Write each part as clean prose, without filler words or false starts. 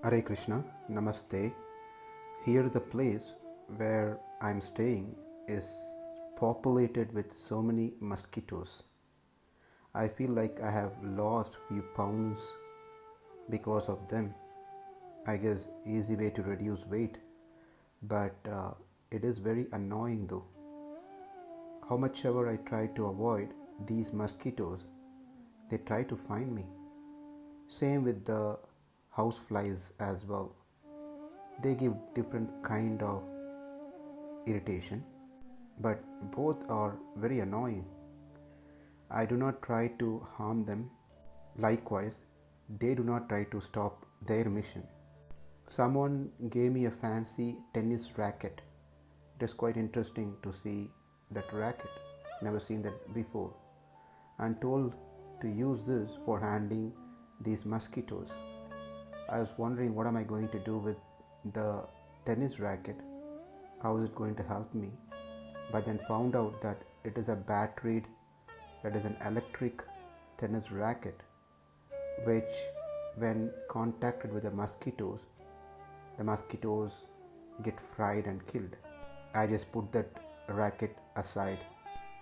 Hare Krishna, Namaste. Here, the place where I'm staying is populated with so many mosquitoes. I feel like I have lost few pounds because of them. I guess easy way to reduce weight, but it is very annoying though. How much ever I try to avoid these mosquitoes, they try to find me. Same with the house flies as well. They give different kind of irritation, but both are very annoying. I do not try to harm them. Likewise, they do not try to stop their mission. Someone gave me a fancy tennis racket. It is quite interesting to see that racket. Never seen that before. And told to use this for handling these mosquitoes. I was wondering what am I going to do with the tennis racket? How is it going to help me? But then found out that it is a batteried, that is an electric tennis racket, which when contacted with the mosquitoes get fried and killed. I just put that racket aside.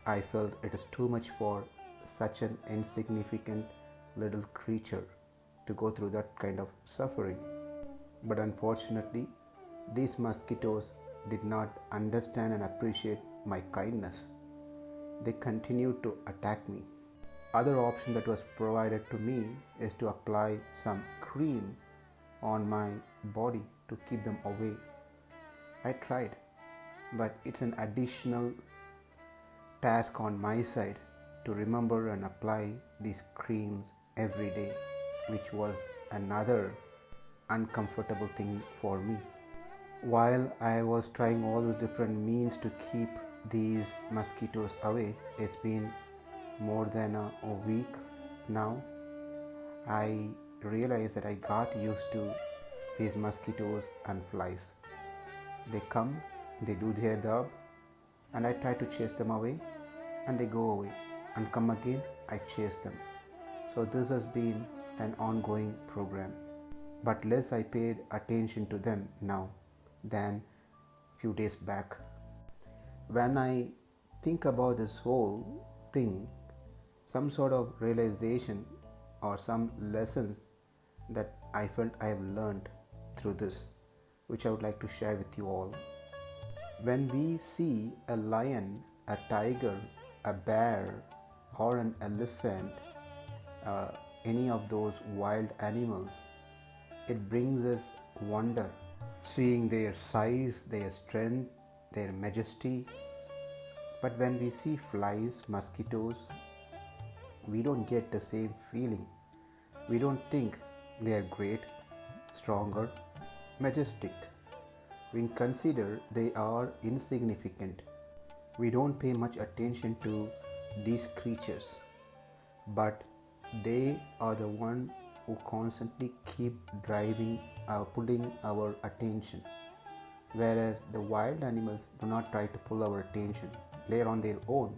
I felt it is too much for such an insignificant little creature to go through that kind of suffering. But unfortunately, these mosquitoes did not understand and appreciate my kindness. They continued to attack me. Other option that was provided to me is to apply some cream on my body to keep them away. I tried, but it's an additional task on my side to remember and apply these creams every day, which was another uncomfortable thing for me. While I was trying all those different means to keep these mosquitoes away, it's been more than a week now. I realized that I got used to these mosquitoes and flies. They come, they do their job, and I try to chase them away, and they go away, and come again, I chase them. So this has been an ongoing program, but less I paid attention to them now than few days back. When I think about this whole thing, some sort of realization or some lessons that I felt I have learned through this, which I would like to share with you all. When we see a lion, a tiger, a bear, or an elephant, any of those wild animals, it brings us wonder, seeing their size, their strength, their majesty. But when we see flies, mosquitoes, we don't get the same feeling. We don't think they are great, stronger, majestic. We consider they are insignificant. We don't pay much attention to these creatures, but they are the one who constantly keep pulling our attention, whereas the wild animals do not try to pull our attention. They are on their own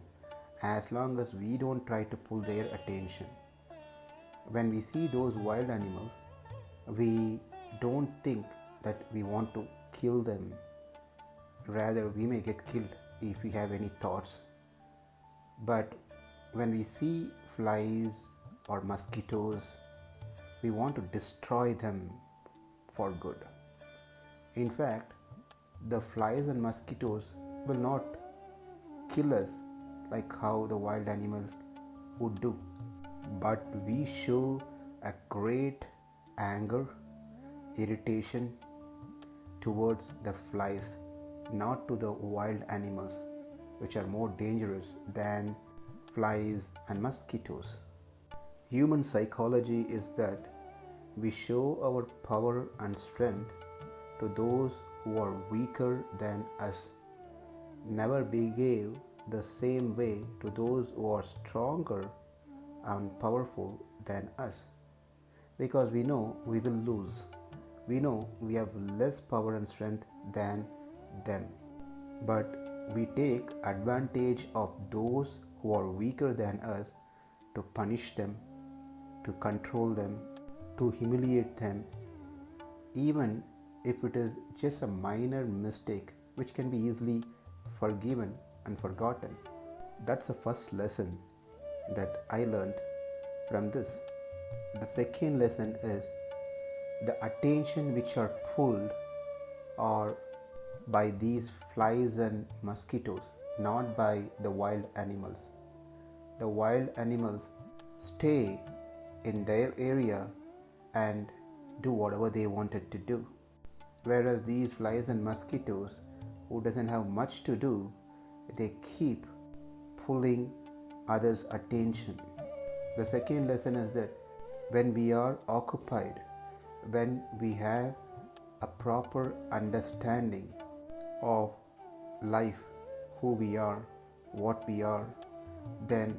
as long as we don't try to pull their attention. When we see those wild animals, we don't think that we want to kill them. Rather, we may get killed if we have any thoughts. But when we see flies or mosquitoes, we want to destroy them for good. In fact, the flies and mosquitoes will not kill us like how the wild animals would do, but we show a great anger, irritation towards the flies, not to the wild animals, which are more dangerous than flies and mosquitoes. Human psychology is that we show our power and strength to those who are weaker than us, never behave the same way to those who are stronger and powerful than us, because we know we will lose. We know we have less power and strength than them, but we take advantage of those who are weaker than us to punish them, to control them, to humiliate them, even if it is just a minor mistake which can be easily forgiven and forgotten. That's the first lesson that I learned from this. The second lesson is the attention which are pulled are by these flies and mosquitoes, not by the wild animals. The wild animals stay in their area and do whatever they wanted to do. Whereas these flies and mosquitoes, who doesn't have much to do, they keep pulling others' attention. The second lesson is that when we are occupied, when we have a proper understanding of life, who we are, what we are, then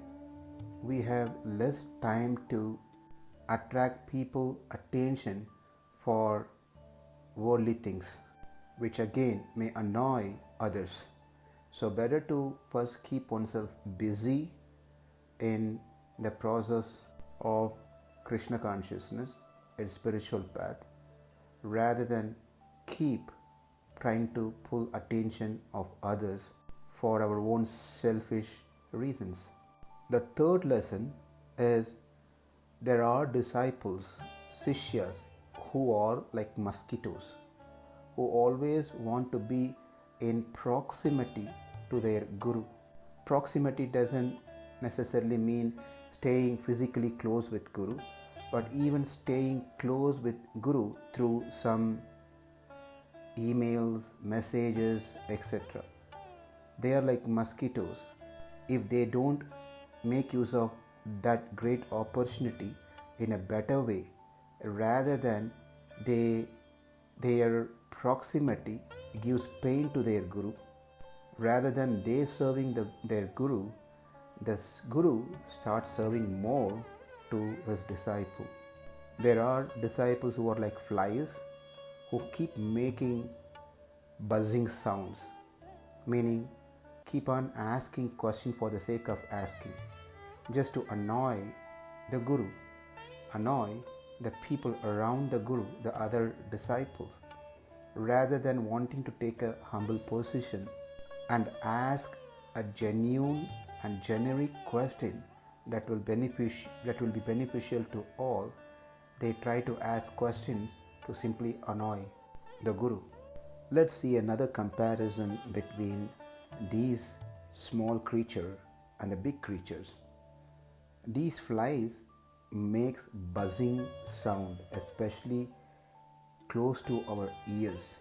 we have less time to attract people's attention for worldly things, which again may annoy others. So better to first keep oneself busy in the process of Krishna consciousness and spiritual path, rather than keep trying to pull attention of others for our own selfish reasons. The third lesson is there are disciples, Sishyas, who are like mosquitoes, who always want to be in proximity to their Guru. Proximity doesn't necessarily mean staying physically close with Guru, but even staying close with Guru through some emails, messages, etc. They are like mosquitoes. If they don't make use of that great opportunity in a better way, rather than their proximity gives pain to their Guru, rather than they serving their Guru, this Guru starts serving more to his disciple. There are disciples who are like flies, who keep making buzzing sounds, meaning keep on asking questions for the sake of asking, just to annoy the Guru, annoy the people around the Guru, the other disciples, rather than wanting to take a humble position and ask a genuine and generic question that will be beneficial to all. They try to ask questions to simply annoy the Guru. Let's see another comparison between these small creatures and the big creatures. These flies makes buzzing sound, especially close to our ears,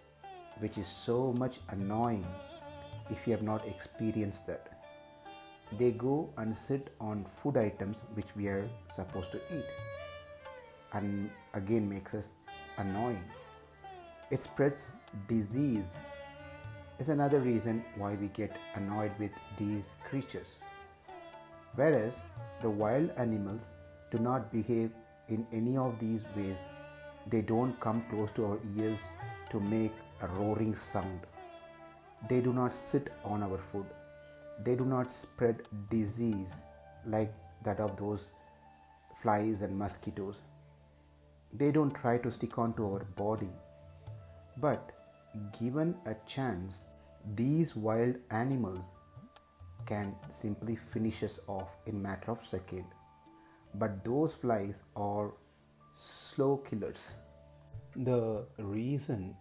which is so much annoying if you have not experienced that. They go and sit on food items which we are supposed to eat, and again makes us annoying. It spreads disease, is another reason why we get annoyed with these creatures. Whereas the wild animals do not behave in any of these ways. They don't come close to our ears to make a roaring sound. They do not sit on our food. They do not spread disease like that of those flies and mosquitoes. They don't try to stick onto our body. But given a chance, these wild animals can simply finish us off in matter of seconds. But those flies are slow killers. The reason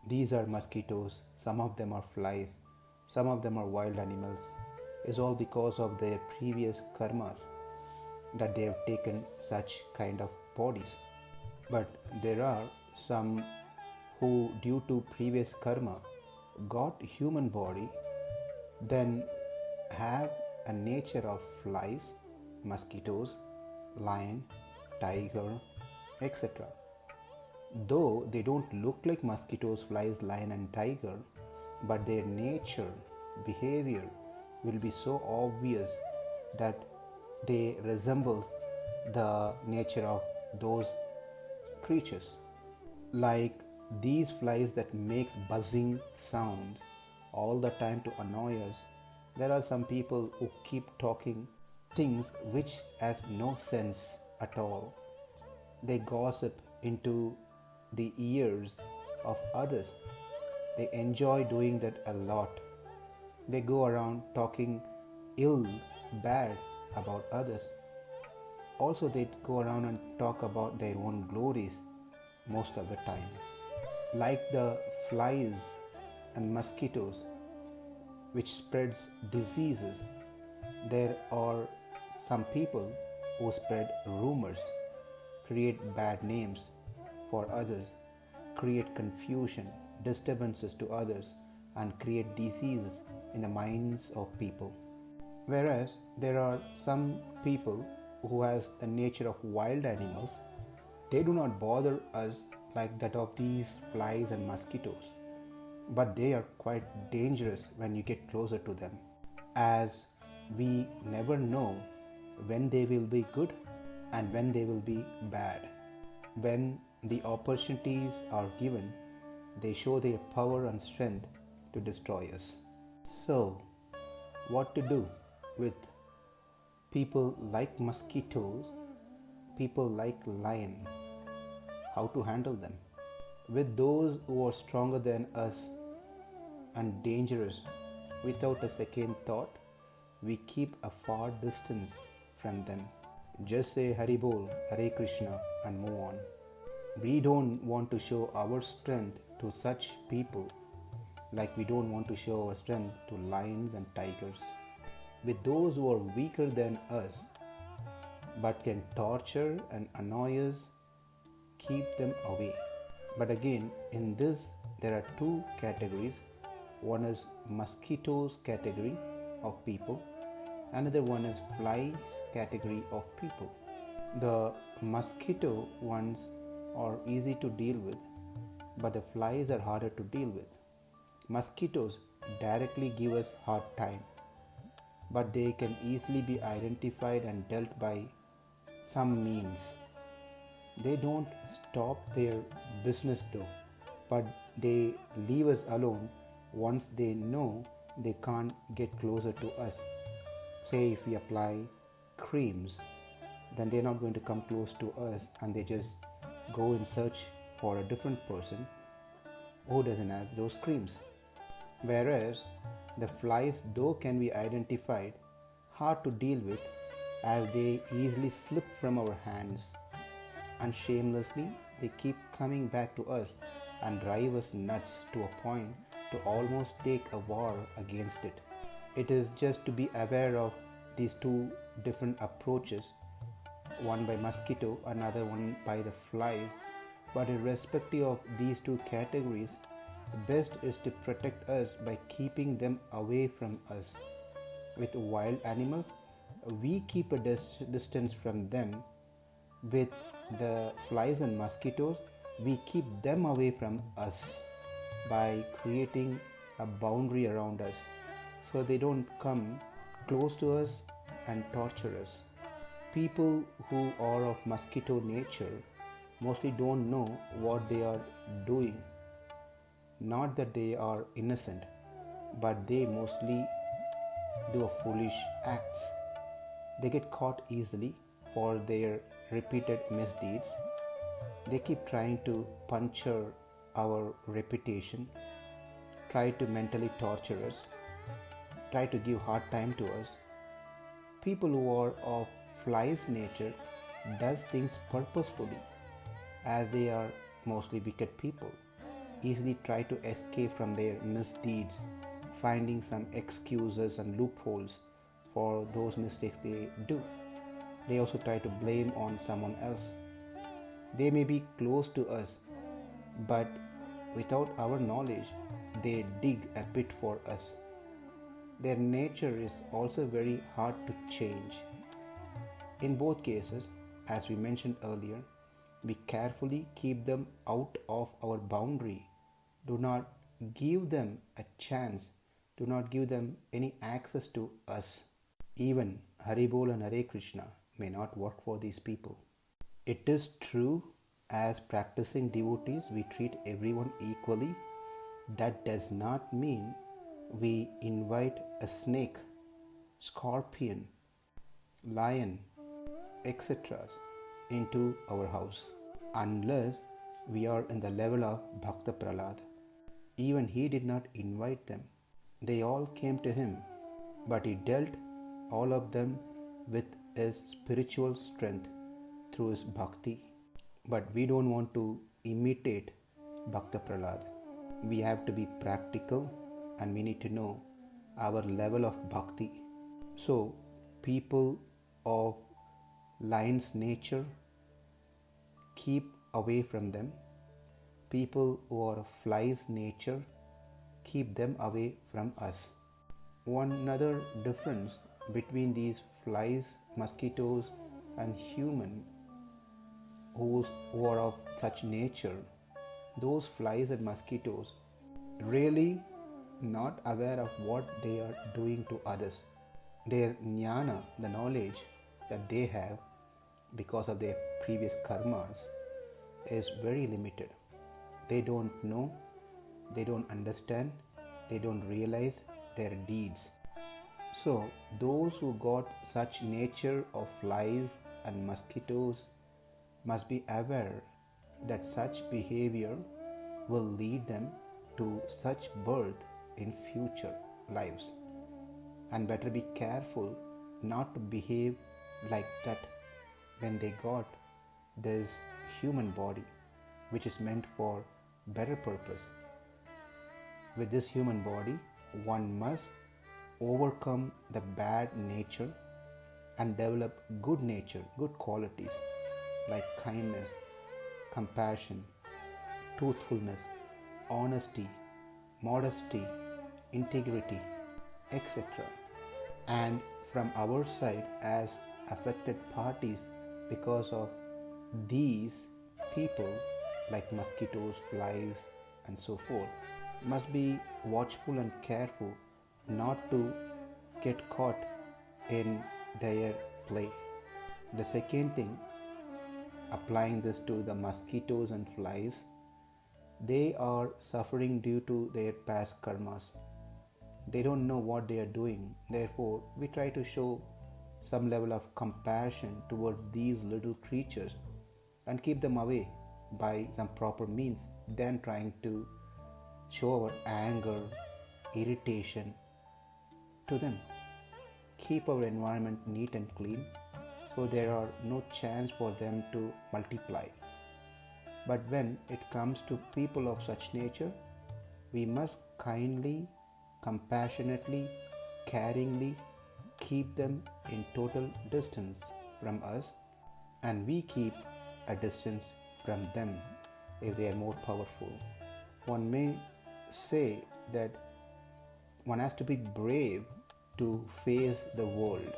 these are mosquitoes, some of them are flies, some of them are wild animals, is all because of their previous karmas, that they have taken such kind of bodies. But there are some who, due to previous karma, got human body, then have a nature of flies, mosquitoes, lion, tiger, etc. Though they don't look like mosquitoes, flies, lion and tiger, but their nature, behavior will be so obvious that they resemble the nature of those creatures. Like these flies that make buzzing sounds all the time to annoy us, there are some people who keep talking things which has no sense at all. They gossip into the ears of others. They enjoy doing that a lot. They go around talking ill, bad about others. Also, they go around and talk about their own glories most of the time. Like the flies and mosquitoes, which spreads diseases, there are some people who spread rumors, create bad names for others, create confusion, disturbances to others, and create diseases in the minds of people. Whereas there are some people who has the nature of wild animals, they do not bother us like that of these flies and mosquitoes, but they are quite dangerous when you get closer to them, as we never know when they will be good and when they will be bad. When the opportunities are given, they show their power and strength to destroy us. So, what to do with people like mosquitoes, people like lion? How to handle them? With those who are stronger than us and dangerous, without a second thought, we keep a far distance from them. Just say Hari Bol, Hare Krishna and move on. We don't want to show our strength to such people like we don't want to show our strength to lions and tigers. With those who are weaker than us but can torture and annoy us, keep them away. But again, in this there are two categories. One is mosquitoes category of people, another one is flies category of people. The mosquito ones are easy to deal with, but the flies are harder to deal with. Mosquitoes directly give us hard time, but they can easily be identified and dealt by some means. They don't stop their business though, but they leave us alone once they know they can't get closer to us. Say if we apply creams, then they're not going to come close to us and they just go in search for a different person who doesn't have those creams. Whereas the flies, though can be identified, hard to deal with as they easily slip from our hands, and shamelessly they keep coming back to us and drive us nuts to a point to almost take a war against it. It is just to be aware of these two different approaches, one by mosquito, another one by the flies. But irrespective of these two categories, the best is to protect us by keeping them away from us. With wild animals, we keep a distance from them. With the flies and mosquitoes, we keep them away from us by creating a boundary around us so they don't come close to us and torture us. People who are of mosquito nature mostly don't know what they are doing. Not that they are innocent, but they mostly do foolish acts. They get caught easily for their repeated misdeeds. They keep trying to puncture our reputation, try to mentally torture us, try to give hard time to us. People who are of flies nature does things purposefully, as they are mostly wicked people, easily try to escape from their misdeeds, finding some excuses and loopholes for those mistakes they do. They also try to blame on someone else. They may be close to us, but without our knowledge, they dig a pit for us. Their nature is also very hard to change. In both cases, as we mentioned earlier, we carefully keep them out of our boundary. Do not give them a chance. Do not give them any access to us. Even Hari Bol and Hare Krishna may not work for these people. It is true, as practicing devotees, we treat everyone equally. That does not mean we invite a snake, scorpion, lion, etc. into our house, unless we are in the level of Bhakta Prahlad. Even he did not invite them. They all came to him, but he dealt all of them with his spiritual strength through his bhakti. But we don't want to imitate Bhakta Prahlad. We have to be practical and we need to know our level of bhakti. So, people of lion's nature, keep away from them. People who are of fly's nature, keep them away from us. One other difference between these flies, mosquitoes, and human who are of such nature, those flies and mosquitoes really not aware of what they are doing to others. Their jnana, the knowledge that they have because of their previous karmas, is very limited. They don't know, they don't understand, they don't realize their deeds. So those who got such nature of flies and mosquitoes must be aware that such behavior will lead them to such birth in future lives, and better be careful not to behave like that when they got this human body, which is meant for better purpose. With this human body, one must overcome the bad nature and develop good nature, good qualities like kindness, compassion, truthfulness, honesty, modesty, integrity, etc. And from our side, as affected parties because of these people like mosquitoes, flies, and so forth, must be watchful and careful not to get caught in their play. The second thing, applying this to the mosquitoes and flies, they are suffering due to their past karmas. They don't know what they are doing. Therefore, we try to show some level of compassion towards these little creatures and keep them away by some proper means than trying to show our anger, irritation to them. Keep our environment neat and clean so there are no chance for them to multiply. But when it comes to people of such nature, we must kindly, compassionately, caringly keep them in total distance from us, and we keep a distance from them if they are more powerful. One may say that one has to be brave to face the world,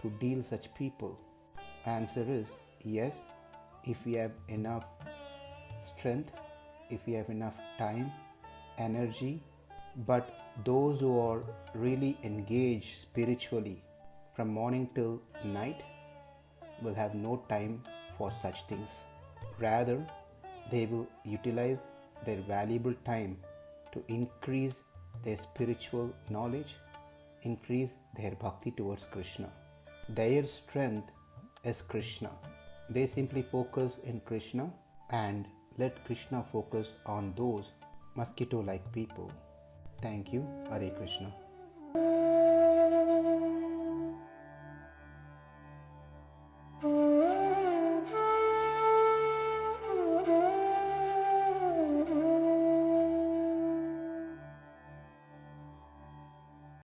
to deal such people. Answer is yes, if we have enough strength, if we have enough time, energy. But those who are really engaged spiritually from morning till night will have no time for such things. Rather, they will utilize their valuable time to increase their spiritual knowledge, increase their bhakti towards Krishna. Their strength is Krishna. They simply focus in Krishna and let Krishna focus on those mosquito-like people. Thank you. Hare Krishna.